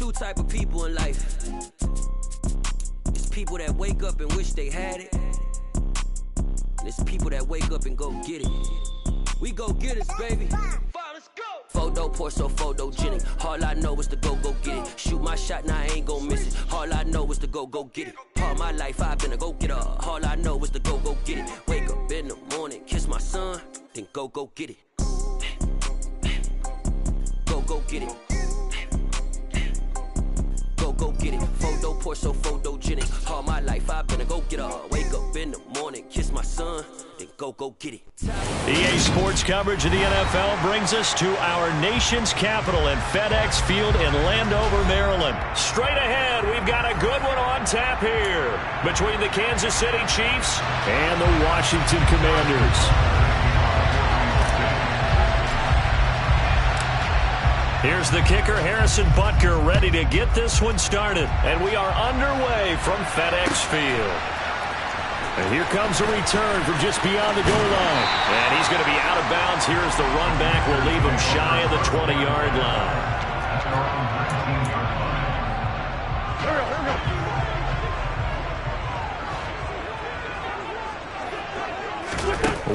two type of people in life. It's people that wake up and wish they had it. And it's people that wake up and go get it. We go get it, baby. Let's go. Photo pour so photogenic. All I know is to go get it. Shoot my shot, now I ain't gon' miss it. All I know is to go get it. All my life I've been a go-getter. All I know is to go get it. Wake up in the morning, kiss my son, then go get it. Go get it. Go get it. Photo pour so photogenic. All my life I've been a go-getter. Wake up in the morning, kiss my son, then go get it. EA Sports coverage of the NFL brings us to our nation's capital in FedEx Field in Landover, Maryland. Straight ahead, we've got a good one on tap here between the Kansas City Chiefs and the Washington Commanders. Here's the kicker, Harrison Butker, ready to get this one started. And we are underway from FedEx Field. And here comes a return from just beyond the goal line. And he's going to be out of bounds. Here's the run back. We'll leave him shy of the 20-yard line.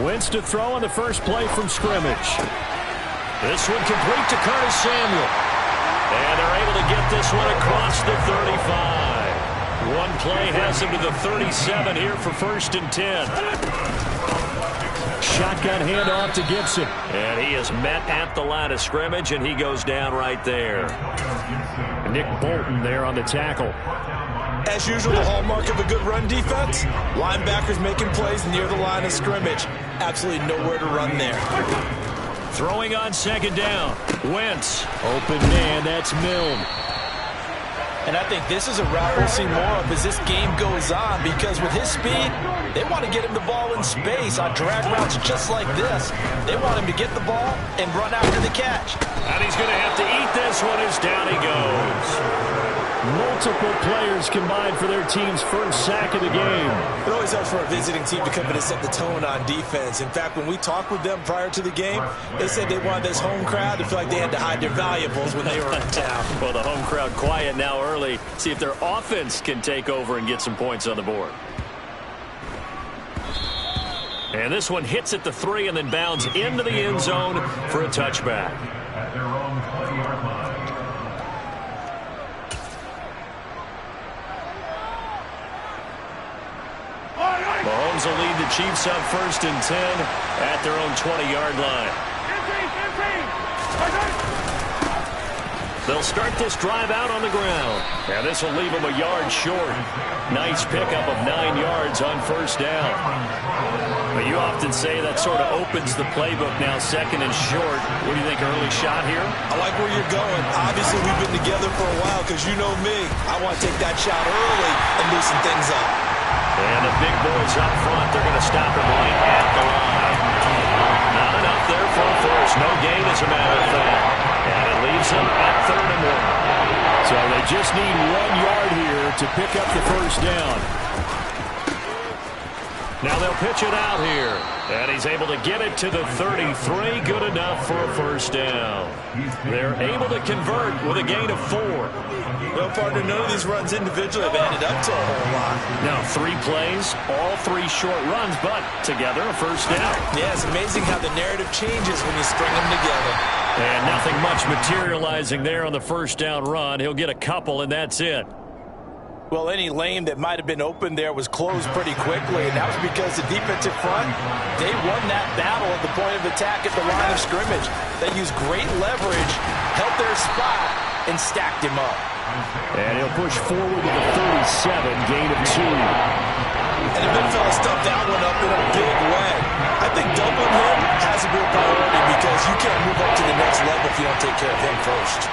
Wentz to throw on the first play from scrimmage. This one complete to Curtis Samuel. And they're able to get this one across the 35. One play has him to the 37 here for 1st and 10. Shotgun handoff to Gibson. And he is met at the line of scrimmage, and he goes down right there. Nick Bolton there on the tackle. As usual, the hallmark of a good run defense, linebackers making plays near the line of scrimmage. Absolutely nowhere to run there. Throwing on 2nd down. Wentz. Open man, that's Milne. And I think this is a route we'll see more of as this game goes on, because with his speed, they want to get him the ball in space on drag routes just like this. They want him to get the ball and run after the catch. And he's going to have to eat this one as down he goes. Multiple players combined for their team's first sack of the game. It always helps for a visiting team to come in and set the tone on defense. In fact, when we talked with them prior to the game, they said they wanted this home crowd to feel like they had to hide their valuables when they were in town. Well, the home crowd quiet now early. See if their offense can take over and get some points on the board. And this one hits at the 3 and then bounds into the end zone for a touchback. Mahomes will lead the Chiefs up 1st and 10 at their own 20-yard line. They'll start this drive out on the ground. And this will leave them a yard short. Nice pickup of 9 yards on 1st down. But you often say that sort of opens the playbook now, 2nd and short. What do you think, early shot here? I like where you're going. Obviously, we've been together for a while because you know me. I want to take that shot early and loosen things up. And the big boys up front, they're going to stop him right at the line. Not enough there for a first. No gain, as a matter of fact. And it leaves them at 3rd and 1. So they just need 1 yard here to pick up the 1st down. Now they'll pitch it out here. And he's able to get it to the 33. Good enough for a 1st down. They're able to convert with a gain of 4. Well, partner, none of these runs individually have added up to a whole lot. Now 3 plays, all 3 short runs, but together a 1st down. Yeah, it's amazing how the narrative changes when you string them together. And nothing much materializing there on the 1st down run. He'll get a couple, and that's it. Well, any lane that might have been open there was closed pretty quickly, and that was because the defensive front, they won that battle at the point of attack at the line of scrimmage. They used great leverage, held their spot, and stacked him up. And he'll push forward to the 37, gain of 2. And the big fella stuffed that one up in a big way. I think doubling him has to be a priority because you can't move up to the next level if you don't take care of him first.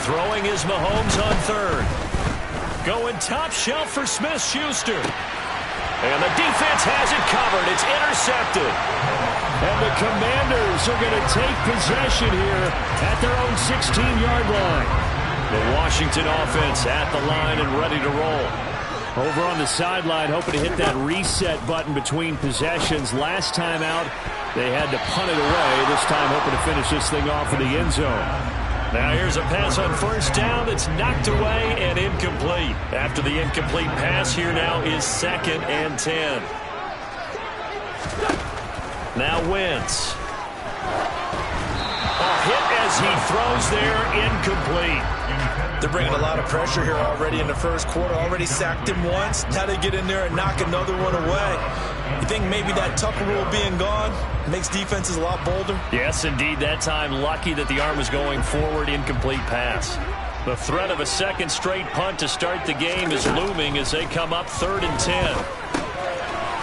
Throwing is Mahomes on 3rd. Going top shelf for Smith-Schuster. And the defense has it covered. It's intercepted. And the Commanders are going to take possession here at their own 16-yard line. The Washington offense at the line and ready to roll. Over on the sideline, hoping to hit that reset button between possessions. Last time out, they had to punt it away. This time, hoping to finish this thing off in the end zone. Now here's a pass on first down. It's knocked away and incomplete. After the incomplete pass, here now is 2nd and 10. Now Wentz. A hit as he throws there, incomplete. They're bringing a lot of pressure here already in the first quarter. Already sacked him once. Now they get in there and knock another one away. You think maybe that Tucker rule being gone makes defenses a lot bolder? Yes, indeed. That time, lucky that the arm was going forward. Incomplete pass. The threat of a second straight punt to start the game is looming as they come up 3rd and 10.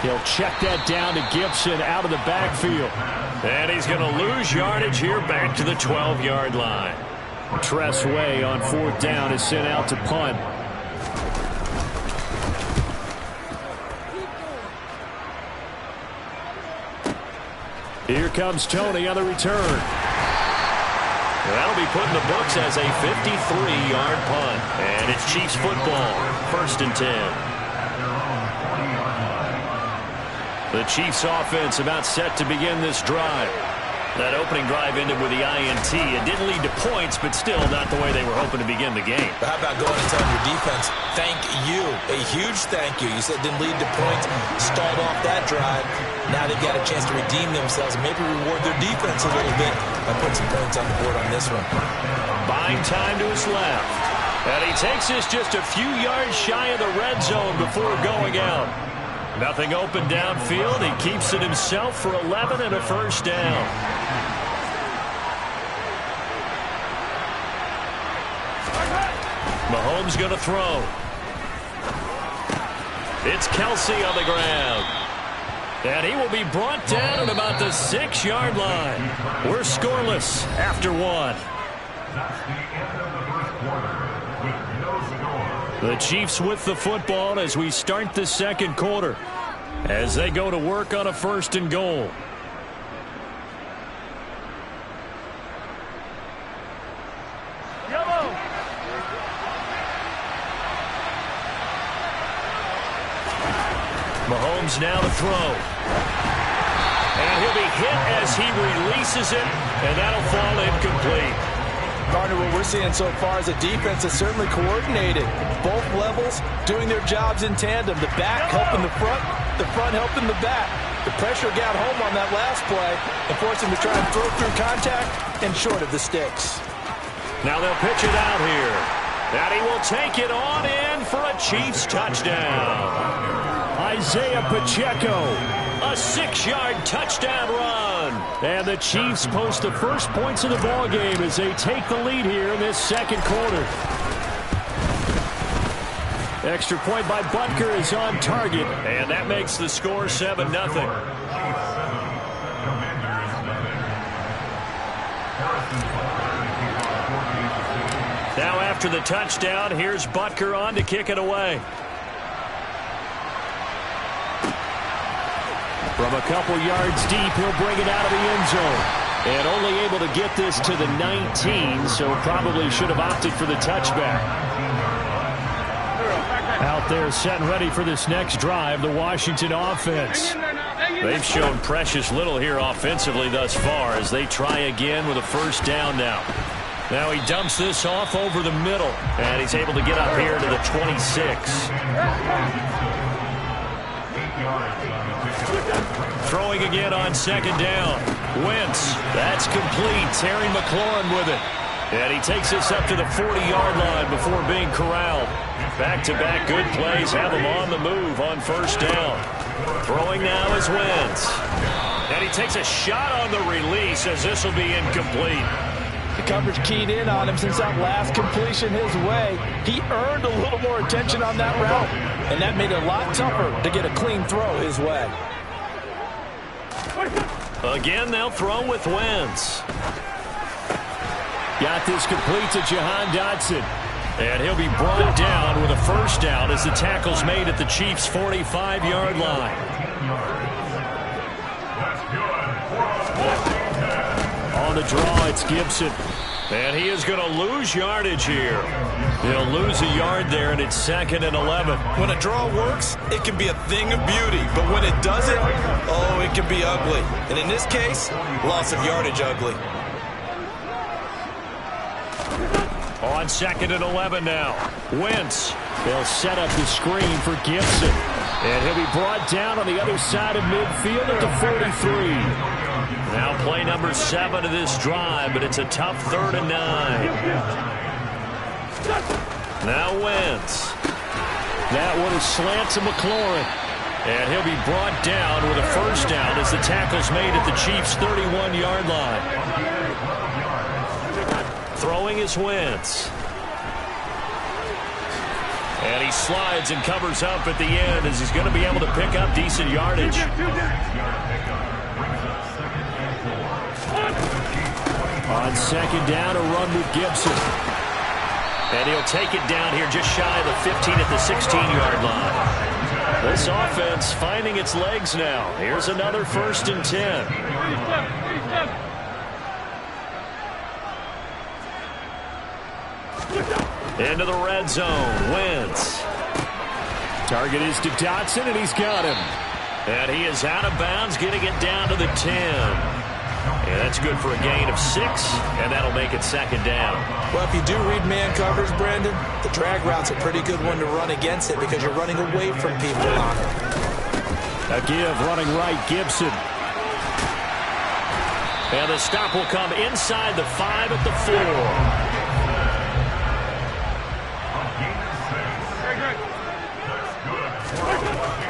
He'll check that down to Gibson out of the backfield. And he's going to lose yardage here back to the 12-yard line. Tress Way on 4th down is sent out to punt. Here comes Tony on the return. That'll be put in the books as a 53-yard punt. And it's Chiefs football, 1st and 10. The Chiefs offense about set to begin this drive. That opening drive ended with the INT. It didn't lead to points, but still not the way they were hoping to begin the game. But how about going and telling your defense, thank you, a huge thank you. You said it didn't lead to points, stalled off that drive. Now they've got a chance to redeem themselves and maybe reward their defense a little bit by putting some points on the board on this one. Buying time to his left. And he takes this just a few yards shy of the red zone before going out. Nothing open downfield. He keeps it himself for 11 and a first down. Mahomes going to throw. It's Kelsey on the ground. And he will be brought down at about the 6-yard line. We're scoreless after 1. The Chiefs with the football as we start the second quarter. As they go to work on a 1st and goal. Mahomes now to throw. And he'll be hit as he releases it, and that'll fall incomplete. Gardner, what we're seeing so far is a defense that's certainly coordinated. Both levels doing their jobs in tandem. The back helping the front helping the back. The pressure got home on that last play and forced him to try and throw through contact and short of the sticks. Now they'll pitch it out here. And he will take it on in for a Chiefs touchdown. Isaiah Pacheco, a 6-yard touchdown run. And the Chiefs post the first points of the ball game as they take the lead here in this second quarter. Extra point by Butker is on target, and that makes the score 7-0. Now after the touchdown, here's Butker on to kick it away. From a couple yards deep, he'll bring it out of the end zone. And only able to get this to the 19, so probably should have opted for the touchback. Out there set and ready for this next drive, the Washington offense. They've shown precious little here offensively thus far as they try again with a first down now. Now he dumps this off over the middle, and he's able to get up here to the 26. Throwing again on second down. Wentz, that's complete. Terry McLaurin with it. And he takes this up to the 40-yard line before being corralled. Back-to-back good plays have him on the move on first down. Throwing now is Wentz. And he takes a shot on the release as this will be incomplete. The coverage keyed in on him since that last completion his way. He earned a little more attention on that route, and that made it a lot tougher to get a clean throw his way. Again, they'll throw with Wentz. Got this complete to Jahan Dotson. And he'll be brought down with a first down as the tackle's made at the Chiefs' 45-yard line. On the draw, it's Gibson. And he is going to lose yardage here. He'll lose a yard there, and it's 2nd and 11. When a draw works, it can be a thing of beauty. But when it doesn't, oh, it can be ugly. And in this case, loss of yardage ugly. On 2nd and 11 now. Wentz. They'll set up the screen for Gibson. And he'll be brought down on the other side of midfield at the 43. Now play number 7 of this drive, but it's a tough 3rd and 9. Now Wentz. That one is slant to McLaurin. And he'll be brought down with a first down as the tackle's made at the Chiefs' 31-yard line. Throwing is Wentz. And he slides and covers up at the end as he's going to be able to pick up decent yardage. On 2nd down, a run with Gibson. And he'll take it down here just shy of the 15 at the 16-yard line. This offense finding its legs now. Here's another 1st and 10. Into the red zone. Wentz. Target is to Dotson, and he's got him. And he is out of bounds, getting it down to the 10. And that's good for a gain of 6, and that'll make it 2nd down. Well, if you do read man coverage, Brandon, the drag route's a pretty good one to run against it because you're running away from people on it. A give running right, Gibson. And the stop will come inside the 5 at the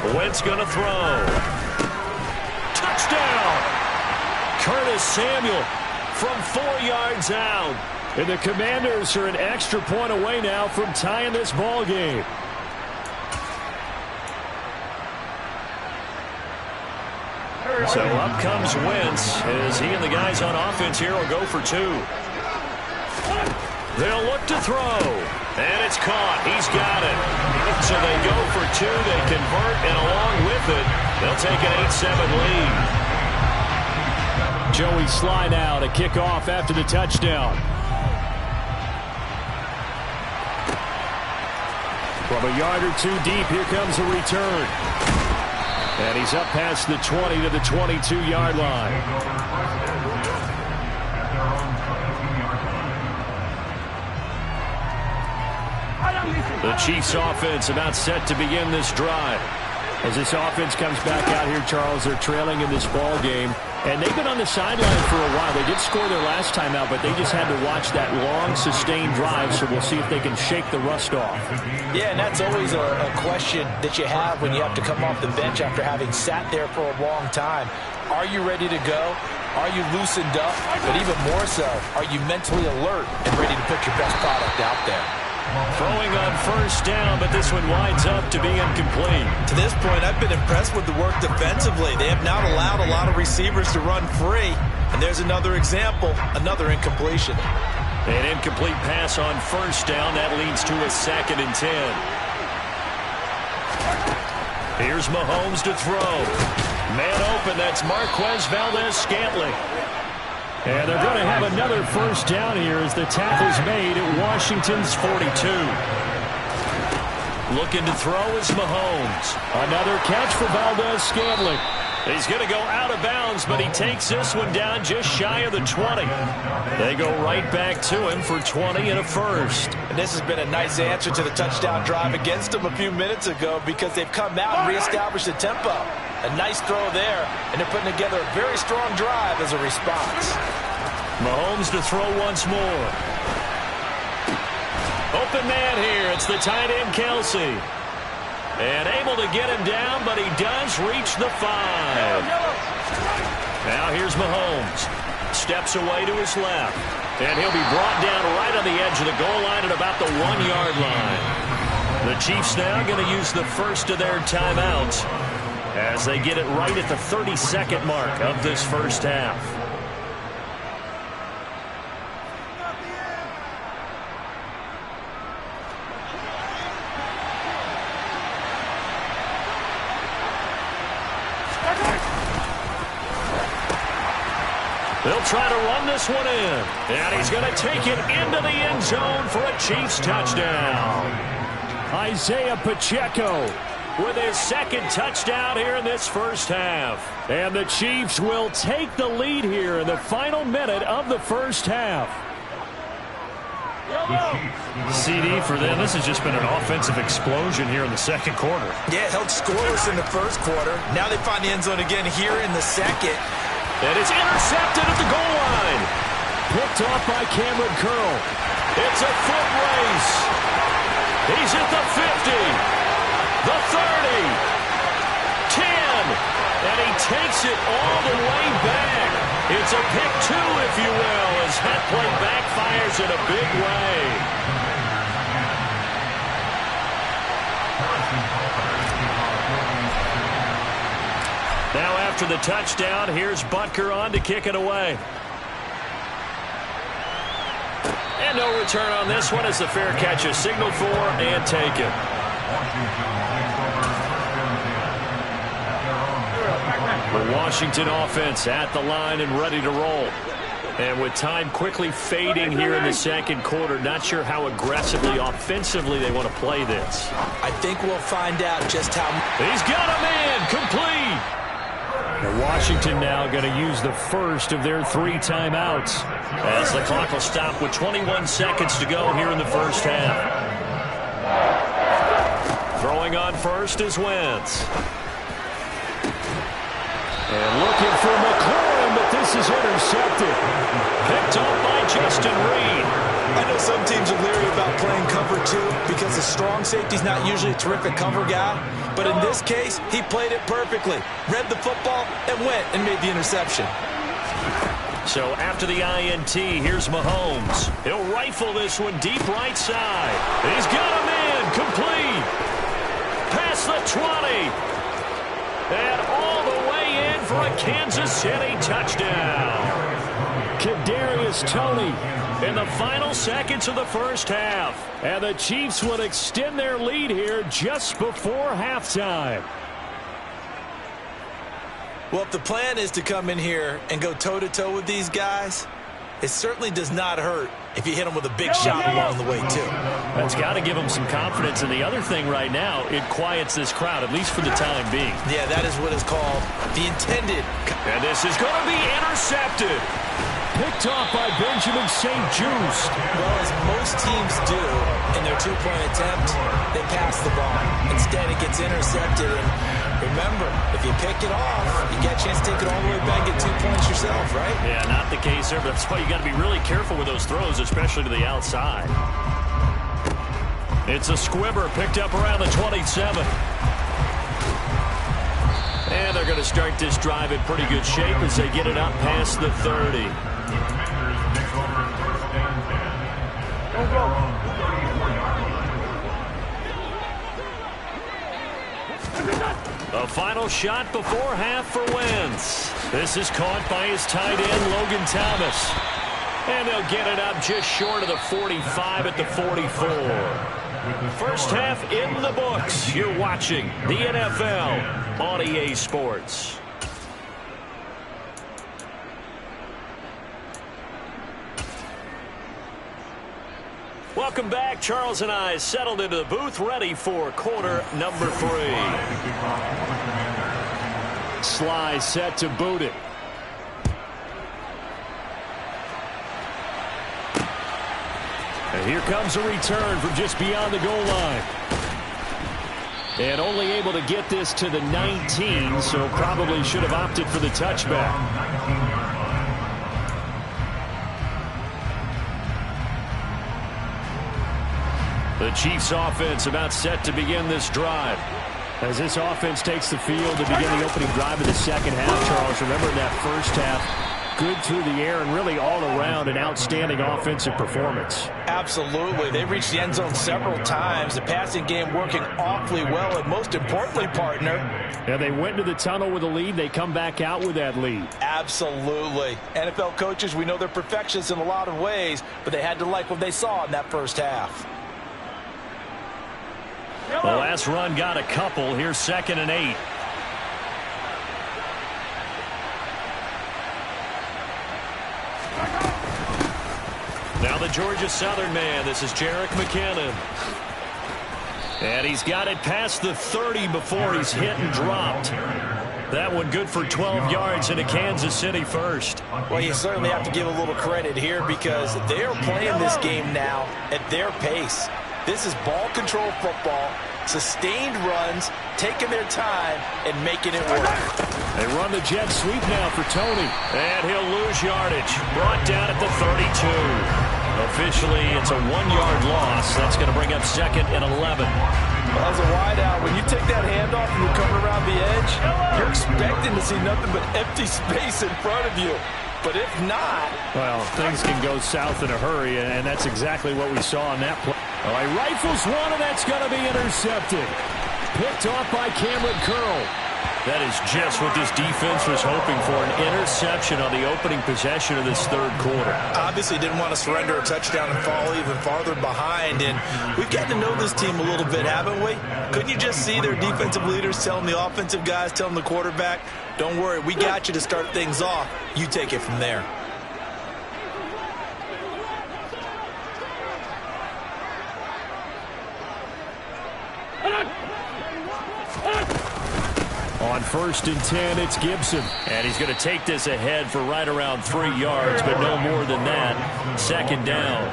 4. Wentz going to throw. Touchdown! Curtis Samuel from 4 yards out. And the Commanders are an extra point away now from tying this ball game. So up comes Wentz as he and the guys on offense here will go for 2. They'll look to throw. And it's caught. He's got it. So they go for 2. They convert, and along with it, they'll take an 8-7 lead. Joey Sly now to kick off after the touchdown. From a yard or 2 deep, here comes a return. And he's up past the 20 to the 22-yard line. The Chiefs offense about set to begin this drive. As this offense comes back out here, Charles, they're trailing in this ball game. And they've been on the sideline for a while. They did score their last time out, but they just had to watch that long, sustained drive, so we'll see if they can shake the rust off. Yeah, and that's always a question that you have when you have to come off the bench after having sat there for a long time. Are you ready to go? Are you loosened up? But even more so, are you mentally alert and ready to put your best product out there? Throwing on first down, but this one winds up to be incomplete. To this point, I've been impressed with the work defensively. They have not allowed a lot of receivers to run free. And there's another example, another incompletion. An incomplete pass on first down. That leads to a 2nd and 10. Here's Mahomes to throw. Man open, that's Marquez Valdez-Scantling. And they're going to have another first down here as the tackle's made at Washington's 42. Looking to throw is Mahomes. Another catch for Valdez-Scantling. He's going to go out of bounds, but he takes this one down just shy of the 20. They go right back to him for 20 and a first. And this has been a nice answer to the touchdown drive against them a few minutes ago because they've come out and reestablished the tempo. A nice throw there, and they're putting together a very strong drive as a response. Mahomes to throw once more. Open man here. It's the tight end, Kelsey. And able to get him down, but he does reach the 5. Now here's Mahomes. Steps away to his left. And he'll be brought down right on the edge of the goal line at about the 1-yard line. The Chiefs now going to use the first of their timeouts as they get it right at the 32nd mark of this first half. They'll try to run this one in. And he's going to take it into the end zone for a Chiefs touchdown. Isaiah Pacheco with his 2nd touchdown here in this first half. And the Chiefs will take the lead here in the final minute of the first half. CD for them. This has just been an offensive explosion here in the second quarter. Yeah, held scoreless in the first quarter. Now they find the end zone again here in the second. And it's intercepted at the goal line. Picked off by Cameron Curl. It's a foot race. He's at the 50, the 30, 10, and he takes it all the way back. It's a pick two, if you will, as that play backfires in a big way. Now after the touchdown, here's Butker on to kick it away. And no return on this one as the fair catch is signaled for and taken. The Washington offense at the line and ready to roll. And with time quickly fading here in the second quarter, not sure how aggressively, offensively they want to play this. I think we'll find out just how. He's got a man, complete. And Washington now going to use the first of their 3 timeouts as the clock will stop with 21 seconds to go here in the first half. Throwing on first is Wentz. And looking for McLaurin, but this is intercepted. Picked up by Justin Reed. I know some teams are leery about playing cover 2 because the strong safety's not usually a terrific cover guy. But in this case, he played it perfectly. Read the football and went and made the interception. So after the INT, here's Mahomes. He'll rifle this one deep right side. He's got a man, complete. Past the 20. And all the way in for a Kansas City touchdown. Kadarius Toney in the final seconds of the first half. And the Chiefs would extend their lead here just before halftime. Well, if the plan is to come in here and go toe-to-toe with these guys, it certainly does not hurt if you hit them with a big shot along the way, too. That's got to give them some confidence. And the other thing right now, it quiets this crowd, at least for the time being. Yeah, that is what is called the intended. And this is going to be intercepted. Picked off by Benjamin St. Just. Well, as most teams do in their 2-point attempt, they pass the ball. Instead, it gets intercepted. And remember, if you pick it off, you get a chance to take it all the way back and get 2 points yourself, right? Yeah, not the case there, but that's why you got to be really careful with those throws, especially to the outside. It's a squibber picked up around the 27. And they're going to start this drive in pretty good shape as they get it up past the 30. A final shot before half for Wentz. This is caught by his tight end, Logan Thomas. And they'll get it up just short of the 45 at the 44. First half in the books. You're watching the NFL on EA Sports. Welcome back. Charles and I settled into the booth, ready for quarter number 3. Sly set to boot it. And here comes a return from just beyond the goal line. And only able to get this to the 19, so probably should have opted for the touchback. The Chiefs offense about set to begin this drive. As this offense takes the field to begin the opening drive of the second half, Charles, remember in that first half, good through the air and really all around an outstanding offensive performance. Absolutely. They reached the end zone several times. The passing game working awfully well, and most importantly, partner. And they went to the tunnel with a lead. They come back out with that lead. Absolutely. NFL coaches, we know they're perfectionists in a lot of ways, but they had to like what they saw in that first half. The last run got a couple. Here's 2nd and 8. Now the Georgia Southern man. This is Jerick McKinnon. And he's got it past the 30 before he's hit and dropped. That one good for 12 yards into Kansas City first. Well, you certainly have to give a little credit here because they are playing this game now at their pace. This is ball control football, sustained runs, taking their time, and making it work. They run the jet sweep now for Tony. And he'll lose yardage. Brought down at the 32. Officially, it's a 1-yard loss. That's going to bring up 2nd and 11. Well, as a wideout, when you take that handoff and you're coming around the edge, you're expecting to see nothing but empty space in front of you. But if not... Well, things can go south in a hurry, and that's exactly what we saw on that play. Oh, he rifles one, and that's going to be intercepted. Picked off by Cameron Curl. That is just what this defense was hoping for, an interception on the opening possession of this third quarter. Obviously didn't want to surrender a touchdown and fall even farther behind, and we've gotten to know this team a little bit, haven't we? Couldn't you just see their defensive leaders telling the offensive guys, telling the quarterback, don't worry, we got you to start things off. You take it from there. On 1st and 10, it's Gibson. And he's going to take this ahead for right around 3 yards, but no more than that. 2nd down.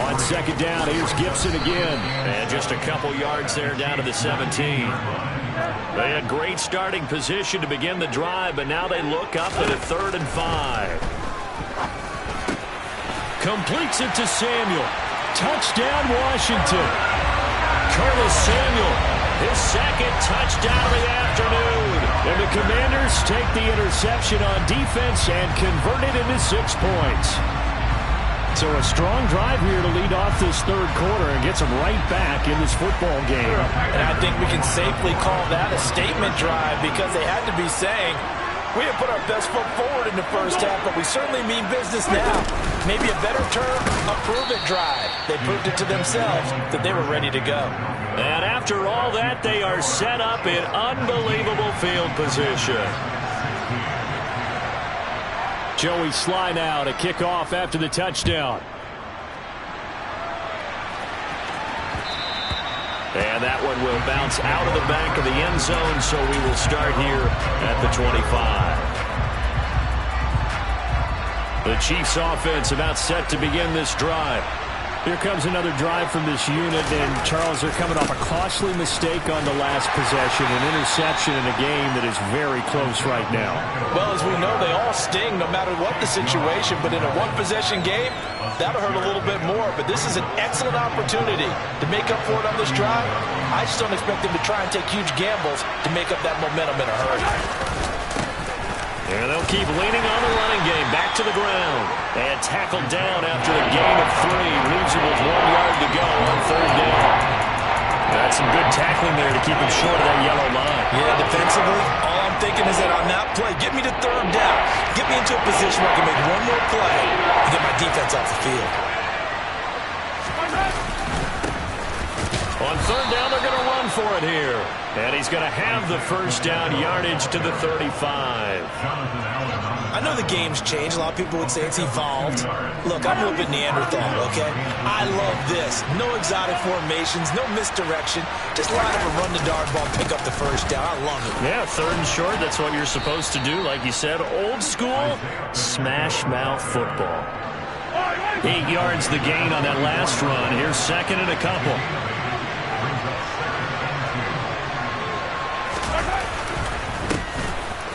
On 2nd down, here's Gibson again. And just a couple yards there down to the 17. They had great starting position to begin the drive, but now they look up at a 3rd and 5. Completes it to Samuel. Touchdown, Washington. Curtis Samuel, his 2nd touchdown of the afternoon. And the Commanders take the interception on defense and convert it into 6 points. So a strong drive here to lead off this third quarter and gets them right back in this football game. And I think we can safely call that a statement drive because they had to be saying, we have put our best foot forward in the first half, but we certainly mean business now. Maybe a better term, a prove-it drive. They proved it to themselves that they were ready to go. And after all that, they are set up in unbelievable field position. Joey Sly now to kick off after the touchdown. And that one will bounce out of the back of the end zone, so we will start here at the 25. The Chiefs offense about set to begin this drive. Here comes another drive from this unit, and Charles, they're coming off a costly mistake on the last possession, an interception in a game that is very close right now. Well, as we know, they all sting no matter what the situation, but in a one-possession game, that'll hurt a little bit more, but this is an excellent opportunity to make up for it on this drive. I just don't expect them to try and take huge gambles to make up that momentum in a hurry. And they'll keep leaning on the running game. Back to the ground. And tackled down after a gain of 3. Leaves him with 1 yard to go on 3rd down. That's some good tackling there to keep him short of that yellow line. Yeah, defensively, all I'm thinking is that on that play, get me to 3rd down. Get me into a position where I can make one more play and get my defense off the field. On 3rd down, they're going to run for it here. And he's going to have the 1st down yardage to the 35. I know the game's changed. A lot of people would say it's evolved. Look, I'm a little bit Neanderthal, okay? I love this. No exotic formations, no misdirection. Just line up and run the dart ball, pick up the 1st down. I love it. Yeah, 3rd and short, that's what you're supposed to do. Like you said, old school, smash mouth football. 8 yards the gain on that last run. Here's 2nd and a couple.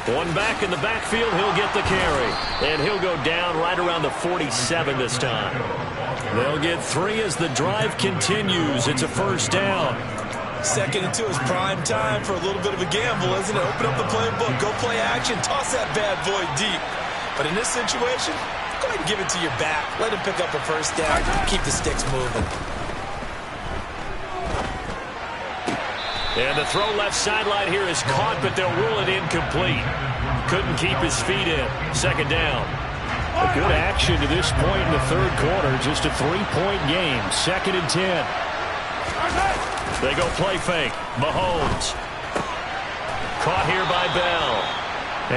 One back in the backfield, he'll get the carry. And he'll go down right around the 47 this time. They'll get 3 as the drive continues. It's a 1st down. 2nd and 2 is prime time for a little bit of a gamble, isn't it? Open up the playbook, go play action, toss that bad boy deep. But in this situation, go ahead and give it to your back. Let him pick up a 1st down, keep the sticks moving. And the throw left sideline here is caught, but they'll rule it incomplete. Couldn't keep his feet in. 2nd down. A good action to this point in the 3rd quarter. Just a 3-point game. 2nd and 10. They go play fake. Mahomes. Caught here by Bell.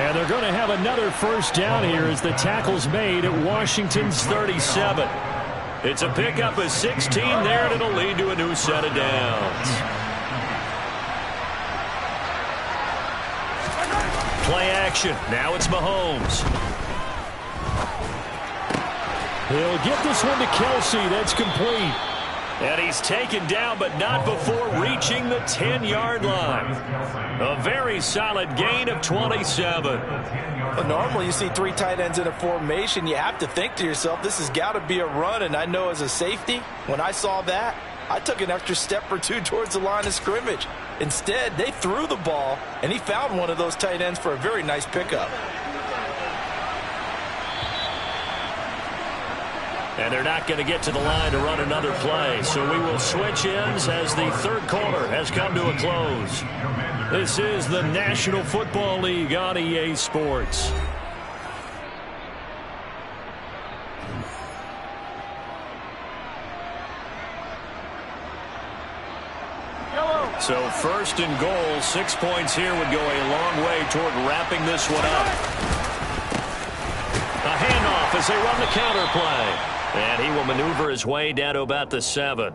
And they're going to have another 1st down here as the tackle's made at Washington's 37. It's a pickup of 16 there, and it'll lead to a new set of downs. Play action. Now it's Mahomes. He'll get this one to Kelsey. That's complete. And he's taken down, but not before reaching the 10-yard line. A very solid gain of 27. Well, normally you see three tight ends in a formation. You have to think to yourself, this has got to be a run. And I know as a safety, when I saw that, I took an extra step or two towards the line of scrimmage. Instead, they threw the ball, and he found one of those tight ends for a very nice pickup. And they're not going to get to the line to run another play. So we will switch ends as the third quarter has come to a close. This is the National Football League on EA Sports. So first and goal, 6 points here would go a long way toward wrapping this one up. A handoff as they run the counter play. And he will maneuver his way down to about the 7.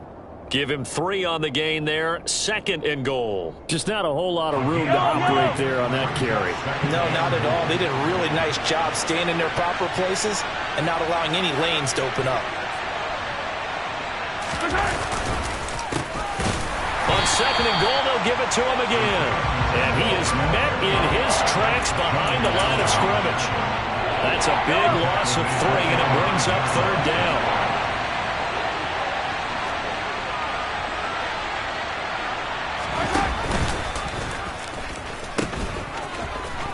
Give him 3 on the gain there. Second and goal. Just not a whole lot of room to operate there on that carry. No, not at all. They did a really nice job staying in their proper places and not allowing any lanes to open up. On second and goal, they'll give it to him again. And he is met in his tracks behind the line of scrimmage. That's a big loss of 3, and it brings up third down.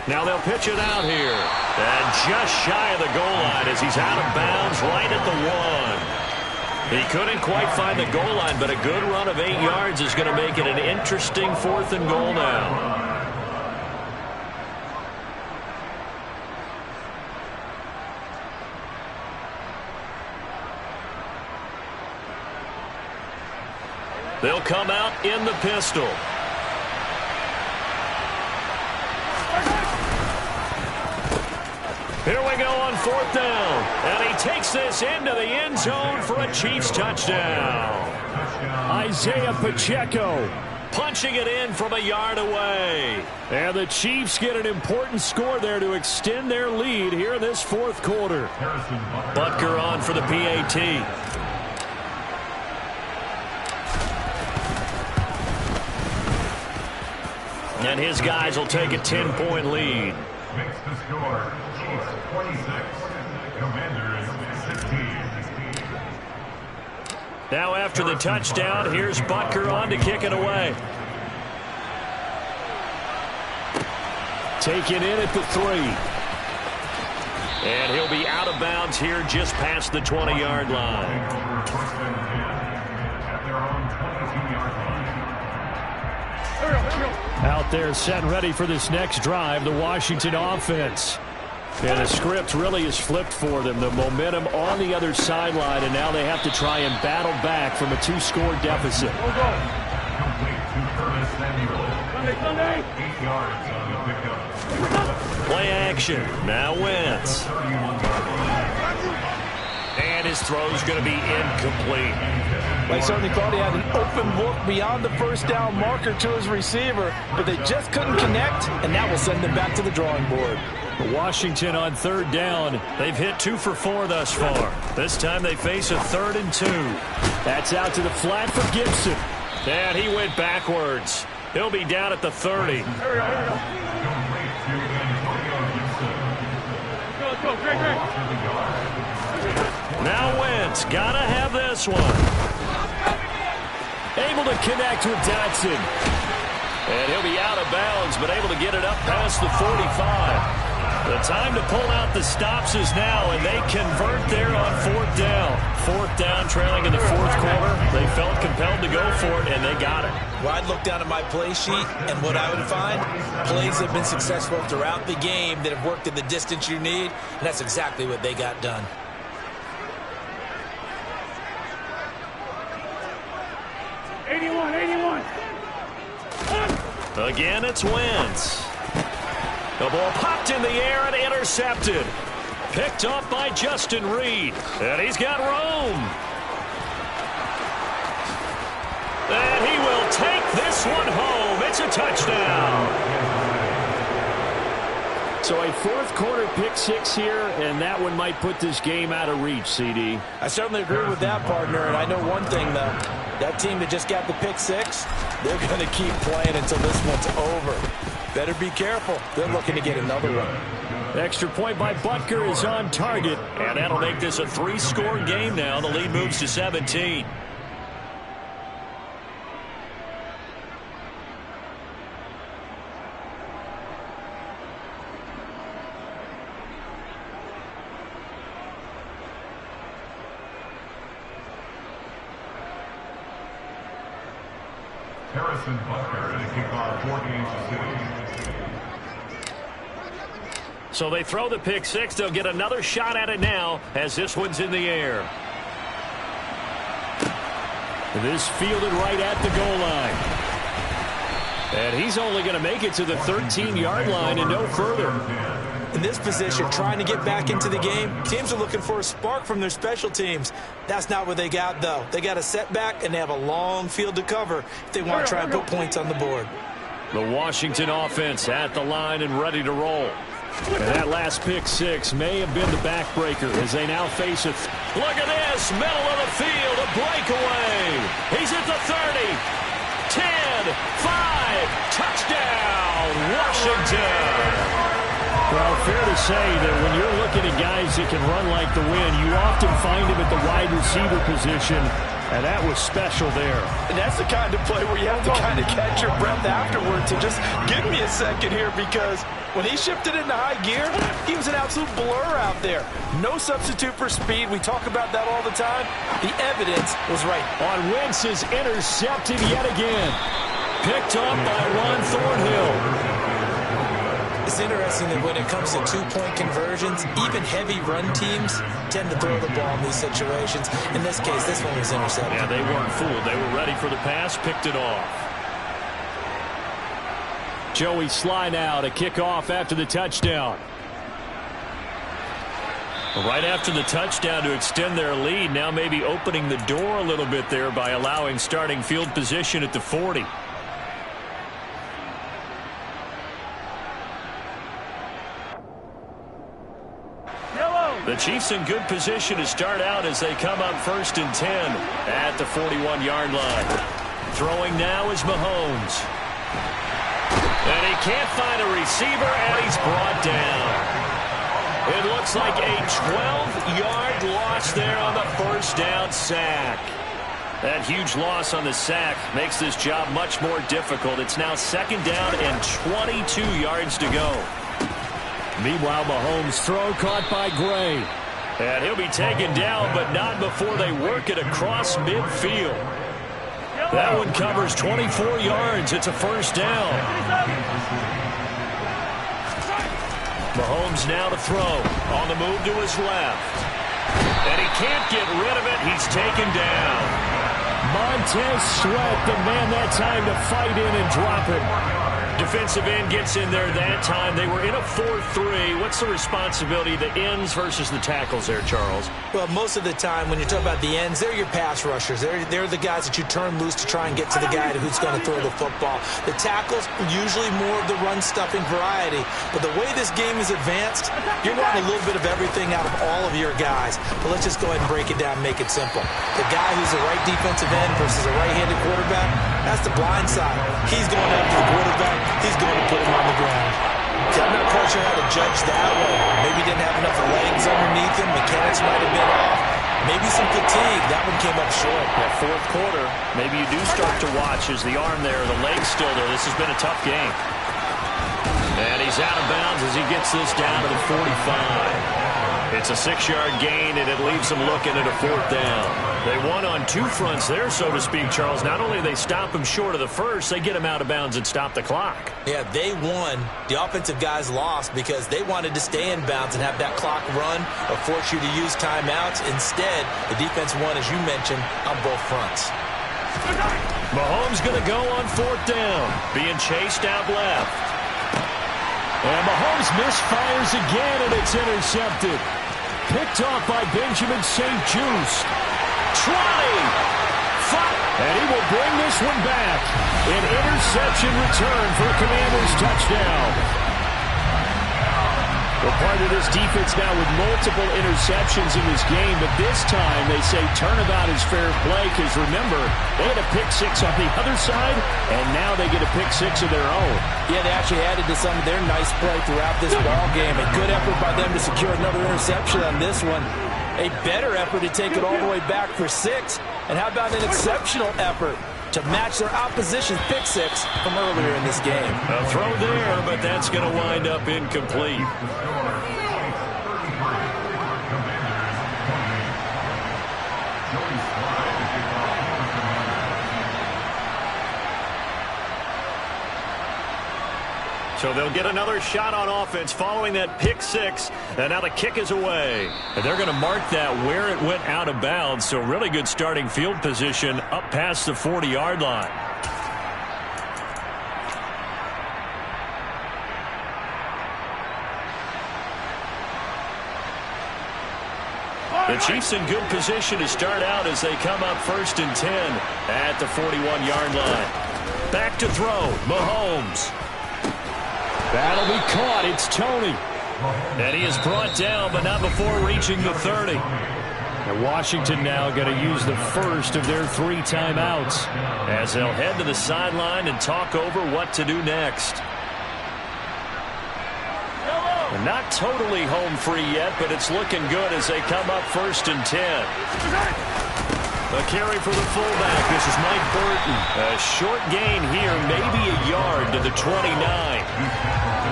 Now they'll pitch it out here. And just shy of the goal line as he's out of bounds right at the 1. He couldn't quite find the goal line, but a good run of 8 yards is going to make it an interesting 4th and goal now. They'll come out in the pistol. Here we go on 4th down. And he takes this into the end zone for a Chiefs touchdown. Isaiah Pacheco punching it in from a yard away. And the Chiefs get an important score there to extend their lead here in this 4th quarter. Butker on for the PAT. And his guys will take a 10-point lead. Makes the score Chiefs 26, Commanders 16. Now after the touchdown, here's Butker on to kick it away. Taken in at the 3. And he'll be out of bounds here just past the 20-yard line. Out there set and ready for this next drive, the Washington offense. And the script really is flipped for them. The momentum on the other sideline, and now they have to try and battle back from a 2-score deficit. Play action. Now Wentz. And his throw's going to be incomplete. I certainly thought he had an open look beyond the first down marker to his receiver, but they just couldn't connect, and that will send them back to the drawing board. Washington on 3rd down. They've hit 2 for 4 thus far. This time they face a 3rd and 2. That's out to the flat for Gibson. And he went backwards. He'll be down at the 30. Now Wentz, gotta have this one. Able to connect with Dotson. And he'll be out of bounds, but able to get it up past the 45. The time to pull out the stops is now, and they convert there on 4th down. 4th down, trailing in the 4th quarter. They felt compelled to go for it, and they got it. Well, I'd look down at my play sheet, and what I would find, plays have been successful throughout the game that have worked at the distance you need, and that's exactly what they got done. Again, it's Wentz. The ball popped in the air and intercepted. Picked up by Justin Reed. And he's got room. And he will take this one home. It's a touchdown. So a fourth quarter pick six here, and that one might put this game out of reach, CD. I certainly agree with that, partner, and I know one thing, though. That team that just got the pick six, they're going to keep playing until this one's over. Better be careful. They're looking to get another one. Extra point by Butker is on target, and that'll make this a three-score game now. The lead moves to 17. Harrison Butker to kick off 4 games to City. So they throw the pick six. They'll get another shot at it now as this one's in the air. This fielded right at the goal line. And he's only going to make it to the 13-yard line and no further. In this position, trying to get back into the game, teams are looking for a spark from their special teams. That's not what they got, though. They got a setback, and they have a long field to cover if they want to try and put points on the board. The Washington offense at the line and ready to roll. And that last pick six may have been the backbreaker as they now face it. Look at this, middle of the field, a breakaway. He's at the 30, 10, 5, touchdown, Washington. Well, fair to say that when you're looking at guys that can run like the wind, you often find him at the wide receiver position, and that was special there. And that's the kind of play where you have to kind of catch your breath afterwards. So just give me a second here, because when he shifted into high gear, he was an absolute blur out there. No substitute for speed. We talk about that all the time. The evidence was right. On Wentz is intercepted yet again. Picked up by Ron Thornhill. It's interesting that when it comes to two-point conversions, even heavy run teams tend to throw the ball in these situations. In this case, this one was intercepted. Yeah, they weren't fooled. They were ready for the pass, picked it off. Joey Sly now to kick off after the touchdown. Right after the touchdown to extend their lead, now maybe opening the door a little bit there by allowing starting field position at the 40. The Chiefs in good position to start out as they come up 1st and 10 at the 41-yard line. Throwing now is Mahomes. And he can't find a receiver, and he's brought down. It looks like a 12-yard loss there on the first down sack. That huge loss on the sack makes this job much more difficult. It's now 2nd down and 22 yards to go. Meanwhile, Mahomes' throw caught by Gray. And he'll be taken down, but not before they work it across midfield. That one covers 24 yards. It's a 1st down. Mahomes now to throw. On the move to his left. And he can't get rid of it. He's taken down. Montez Sweat, the man that time to fight in and drop it. Defensive end gets in there that time. They were in a 4-3. What's the responsibility of the ends versus the tackles there, Charles? Well, most of the time when you talk about the ends, they're your pass rushers. They're the guys that you turn loose to try and get to the guy who's going to throw the football. The tackles, usually more of the run-stuffing variety. But the way this game is advanced, you're wanting a little bit of everything out of all of your guys. But let's just go ahead and break it down and make it simple. The guy who's the right defensive end versus a right-handed quarterback, that's the blind side. He's going after the quarterback. He's going to put him on the ground. See, I'm not quite sure how to judge that one. Maybe he didn't have enough legs underneath him. Mechanics might have been off. Maybe some fatigue. That one came up short. That 4th quarter, maybe you do start to watch as the arm there, the leg's still there. This has been a tough game. And he's out of bounds as he gets this down to the 45. It's a 6-yard gain, and it leaves them looking at a 4th down. They won on 2 fronts there, so to speak, Charles. Not only do they stop him short of the first, they get him out of bounds and stop the clock. Yeah, they won. The offensive guys lost because they wanted to stay in bounds and have that clock run or force you to use timeouts. Instead, the defense won, as you mentioned, on both fronts. Mahomes going to go on 4th down, being chased out left. And Mahomes misfires again, and it's intercepted. Picked off by Benjamin St. Just. 20. 5. And he will bring this one back. An interception return for a Commanders touchdown. Well, part of this defense now with multiple interceptions in this game, but this time they say turnabout is fair play because, remember, they had a pick six on the other side, and now they get a pick six of their own. Yeah, they actually added to some of their nice play throughout this ball game. A good effort by them to secure another interception on this one. A better effort to take it all the way back for 6. And how about an exceptional effort to match their opposition's pick six from earlier in this game? A throw there, but that's going to wind up incomplete. So they'll get another shot on offense following that pick six. And now the kick is away. And they're going to mark that where it went out of bounds. So really good starting field position up past the 40-yard line. The Chiefs in good position to start out as they come up 1st and 10 at the 41-yard line. Back to throw, Mahomes. That'll be caught. It's Tony. And he is brought down, but not before reaching the 30. And Washington now going to use the first of their 3 timeouts as they'll head to the sideline and talk over what to do next. They're not totally home free yet, but it's looking good as they come up 1st and 10. A carry for the fullback. This is Mike Burton. A short gain here, maybe a yard to the 29.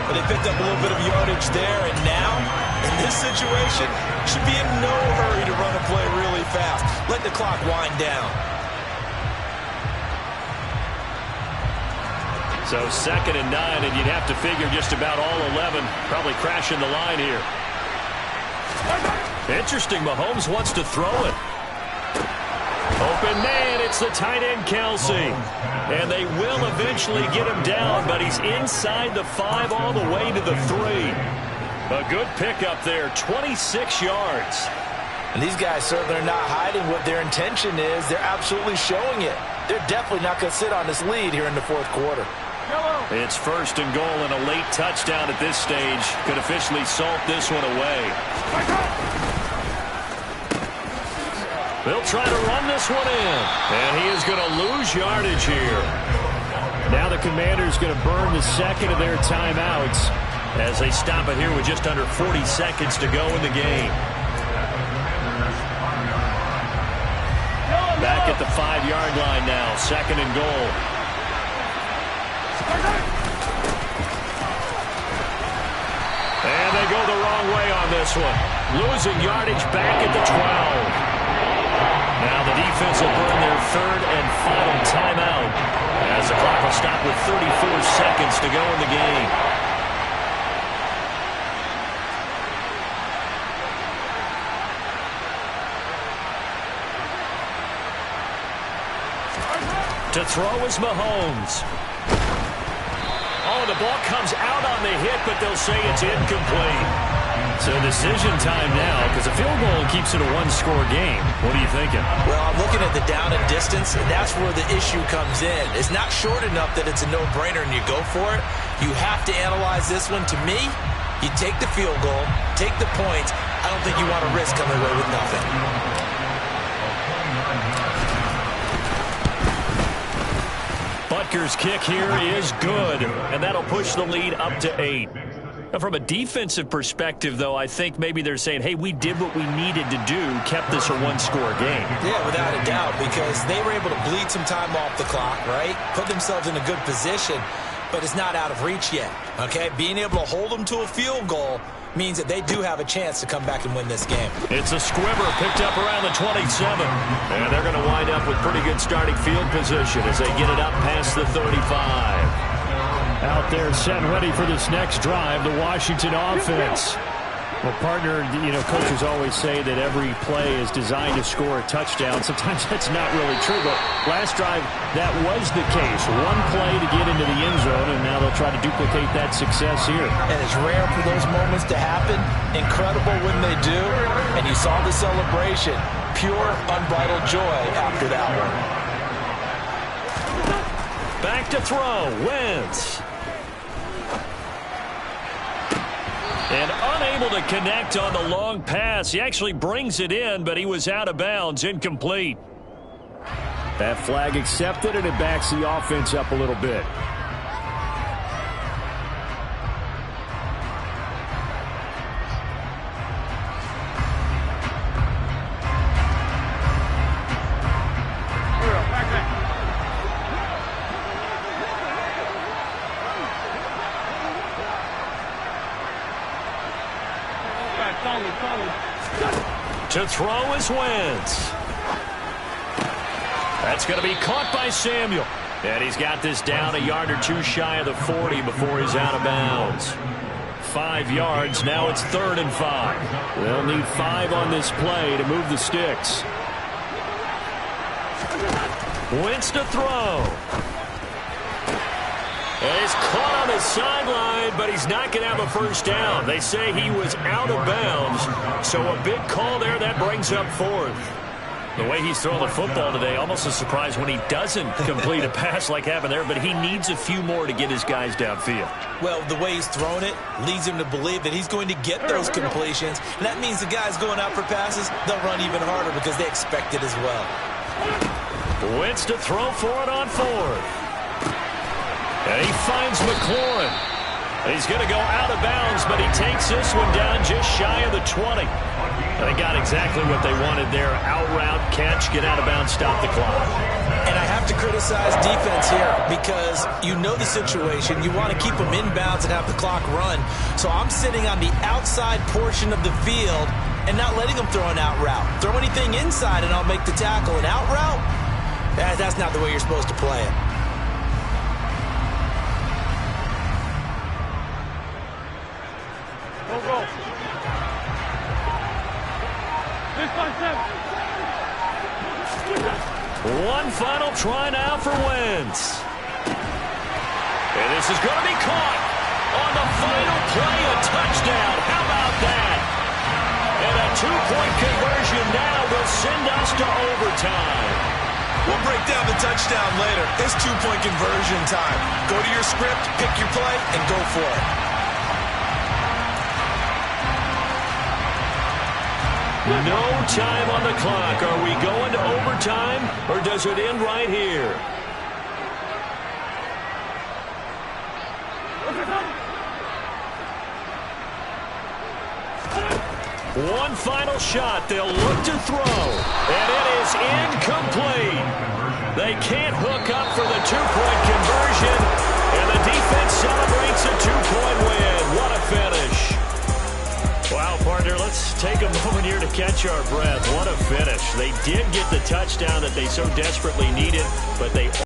But they picked up a little bit of yardage there, and now, in this situation, should be in no hurry to run a play really fast. Let the clock wind down. So 2nd and 9, and you'd have to figure just about all 11 probably crashing the line here. Interesting, Mahomes wants to throw it. Open man, it's the tight end, Kelsey. And they will eventually get him down, but he's inside the 5 all the way to the 3. A good pickup there, 26 yards. And these guys certainly are not hiding what their intention is. They're absolutely showing it. They're definitely not going to sit on this lead here in the 4th quarter. It's 1st and goal and a late touchdown at this stage. Could officially salt this one away. They'll try to run this one in. And he is going to lose yardage here. Now the Commanders going to burn the 2nd of their timeouts as they stop it here with just under 40 seconds to go in the game. Back at the 5-yard line now. 2nd and goal. And they go the wrong way on this one. Losing yardage back at the 12. Now the defense will burn their 3rd and final timeout as the clock will stop with 34 seconds to go in the game. To throw is Mahomes. Oh, the ball comes out on the hit, but they'll say it's incomplete. So decision time now, because a field goal keeps it a 1-score game. What are you thinking? Well, I'm looking at the down and distance, and that's where the issue comes in. It's not short enough that it's a no-brainer and you go for it. You have to analyze this one. To me, you take the field goal, take the points. I don't think you want to risk coming away with nothing. Butker's kick here is good, and that'll push the lead up to 8. Now, from a defensive perspective, though, I think maybe they're saying, hey, we did what we needed to do, kept this a 1-score game. Yeah, without a doubt, because they were able to bleed some time off the clock, right? Put themselves in a good position, but it's not out of reach yet, okay? Being able to hold them to a field goal means that they do have a chance to come back and win this game. It's a squibber picked up around the 27. And they're going to wind up with pretty good starting field position as they get it up past the 35. Out there set ready for this next drive, the Washington offense. Well, partner, coaches always say that every play is designed to score a touchdown. Sometimes that's not really true, but last drive, that was the case. One play to get into the end zone, and now they'll try to duplicate that success here. And it's rare for those moments to happen. Incredible when they do. And you saw the celebration. Pure, unbridled joy after that one. Back to throw. Wentz. And unable to connect on the long pass. He actually brings it in, but he was out of bounds, incomplete. That flag accepted, and it backs the offense up a little bit. To throw is Wentz. That's going to be caught by Samuel. And he's got this down a yard or two shy of the 40 before he's out of bounds. 5 yards. Now it's 3rd and 5. They'll need 5 on this play to move the sticks. Wentz to throw. And he's caught on the sideline, but he's not going to have a first down. They say he was out of bounds, so a big call there. That brings up 4th. The way he's throwing the football today, almost a surprise when he doesn't complete a pass like happened there, but he needs a few more to get his guys downfield. Well, the way he's thrown it leads him to believe that he's going to get those completions, and that means the guys going out for passes, they'll run even harder because they expect it as well. Wentz to throw for it on 4th. And he finds McLaurin. He's going to go out of bounds, but he takes this one down just shy of the 20. And they got exactly what they wanted there. Out route, catch, get out of bounds, stop the clock. And I have to criticize defense here because you know the situation. You want to keep them inbounds and have the clock run. So I'm sitting on the outside portion of the field and not letting them throw an out route. Throw anything inside and I'll make the tackle. An out route? That's not the way you're supposed to play it. One final try now for Wentz. And this is going to be caught on the final play, a touchdown. How about that? And a 2-point conversion now will send us to overtime. We'll break down the touchdown later. It's 2-point conversion time. Go to your script, pick your play, and go for it. No time on the clock. Are we going to overtime, or does it end right here? One final shot. They'll look to throw, and it is incomplete. They can't hook up for the 2-point conversion, and the defense celebrates a 2-point win. What a finish. Wow, partner, let's take a moment here to catch our breath. What a finish. They did get the touchdown that they so desperately needed, but they